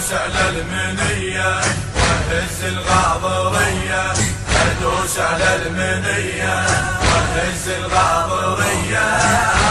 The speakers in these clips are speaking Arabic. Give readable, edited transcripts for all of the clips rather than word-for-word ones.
ادوس على المنية وهز الغاضرية، ادوس على المنية وهز الغاضرية،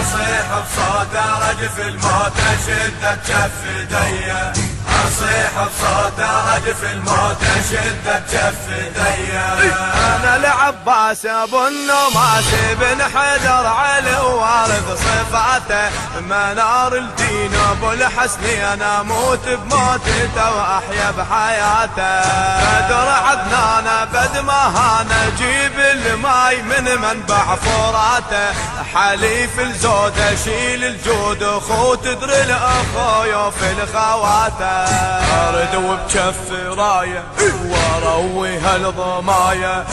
اصيح بصوت ارجف الموت اشد بكف ايديا، اصيح بصوت ارجف الموت اشد بكف ايديا. انا العباس ابو النماس بن حيدر علي وارث صفاته، منار الدين ابو الحسن انا اموت بموتته واحيا بحياته، بدر عدنان بد مهانه جيب الماي من منبع فراته، حليف الزود اشيل الجود اخو تدري الاخويا في الخواته، ارد وبكف رايه واروي هالضمايه،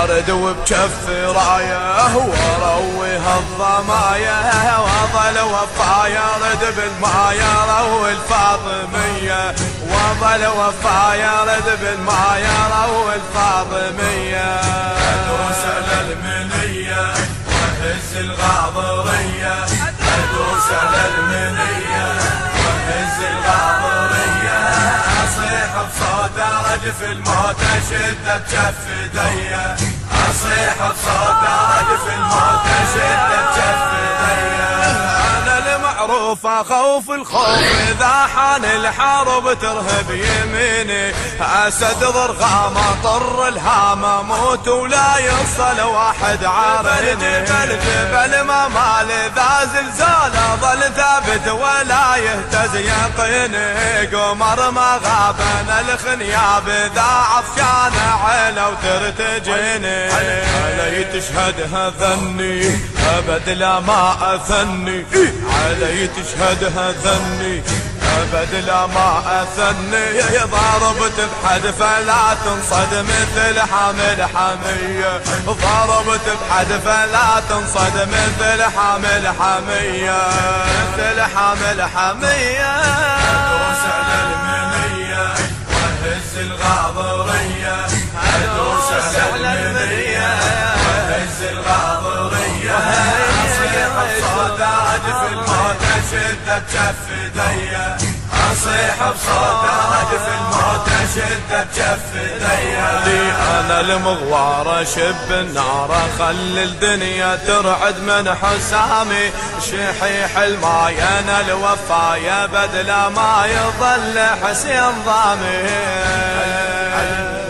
ارد وبكف رايه واروي هالضمايه، واظل وفايا رد بالمايه روي الفاطميه، واظل وفايا رد بالمايه روي الفاطميه. ادوس على المنية وهز الغاضرية، ادوس على المنية وهز الغاضرية، اصيح بصوت ارجف الموت اشد بكف ايديا، اصيح بصوت ارجف الموت اشد بكف ايديا. انا المعروف اخوف الخوف اذا حان الحرب ترهب يميني، اسد ضرغامه طر الهامه موت ولا يوصل واحد عارني، الجبل ما مال ذا زلزال ظل ثابت ولا يهتز يقيني، قمر ما غاب انا الخنياب ذا عطشان عيله وترتجيني، علي تشهدها ذني ابد لا ما اثني، علي تشهدها ذني ابد لا ما اثني، ضربت بحد فلا تنصد مثل حامل حميه، ضربت بحد فلا تنصد مثل حامل حميه، مثل حامل حميه. ادوس على المنية وهز الغاضرية، ادوس على المنية وهز الغاضرية، اصيح بصوت ارجف الموت اشد بكف ايديا، اصيح بصوت ارجف الموت اشد بكف ايديا. انا المغوار اشب النار خلي الدنيا ترعد من حسامي، شحيح الماي انا الوفايا بدلا ما يظل حسين ضامي،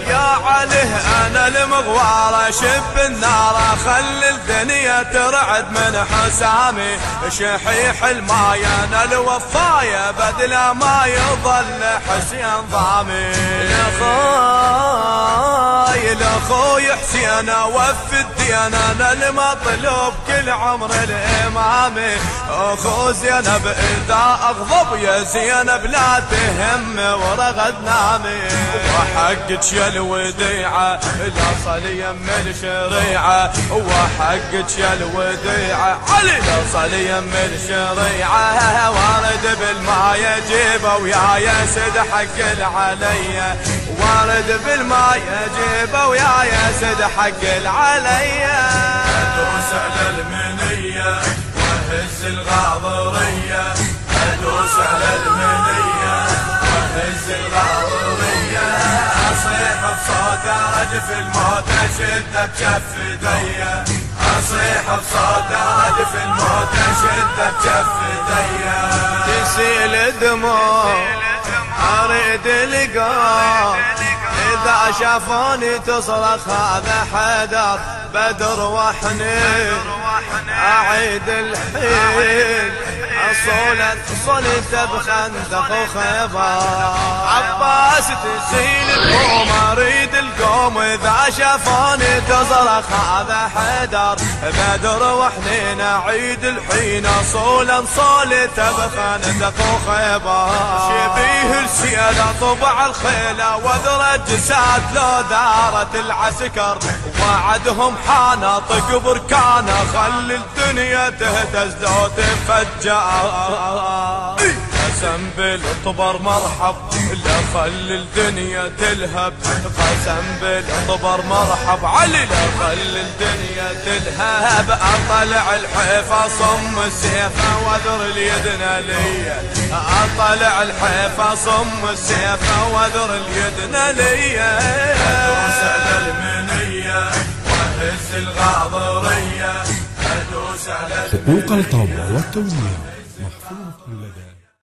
يا عليه انا المغوار اشب النار خلي الدنيا ترعد من حسامي، شحيح الماي انا الوفايا بدلا ما يظل حسين ضامي، الاخوي حسين وف الدين انا المطلوب كل عمر الامامي، اخو زينب اذا اغضب يا زينب لا تهم ورغد نامي، وحقك يا الوديعه لا صل يم الشريعه، وحقك يا الوديعه علي لا صل يم الشريعه، وارد بالماء يجيبه ويا يسد حق العليا، وارد بالماء يجيبه ويا يسد حق العليا. ادوس على المنية وهز الغاضرية، ادوس على المنية وهز الغاضرية، اصيح بصوت ارجف الموت اشد بكف ايديا، اصيح بصوت ارجف الموت اشد بكف ايديا. تسيل دموع اريد لقاء اذا شافوني تصرخ هذا حدر بدر وحنين، اعيد الحين صلت بخندق وخيبر، عباس تسيل القوم اريد القوم اذا شافوني تصرخ هذا حدر بدر وحنين، اعيد الحين صلت بخندق وخيبر، شبيه السيل طبع الخيله وذر الجساد لو دارت العسكر، وعدهم حانا طق بركانا خلي الدنيا تهتز لو تفجر، قسم بالطبر مرحب لا خلي الدنيا تلهب، قسم بالطبر مرحب علي لا خلي الدنيا تلهب. اطلع الحيفا صم السيفه واذر اليدنا ليا، اطلع الحيفا صم السيفه واذر اليدنا ليا. ادوس على المنيه واهز الغاضريه، ادوس على حقوق الطبع والتوزيع محفوظ لدى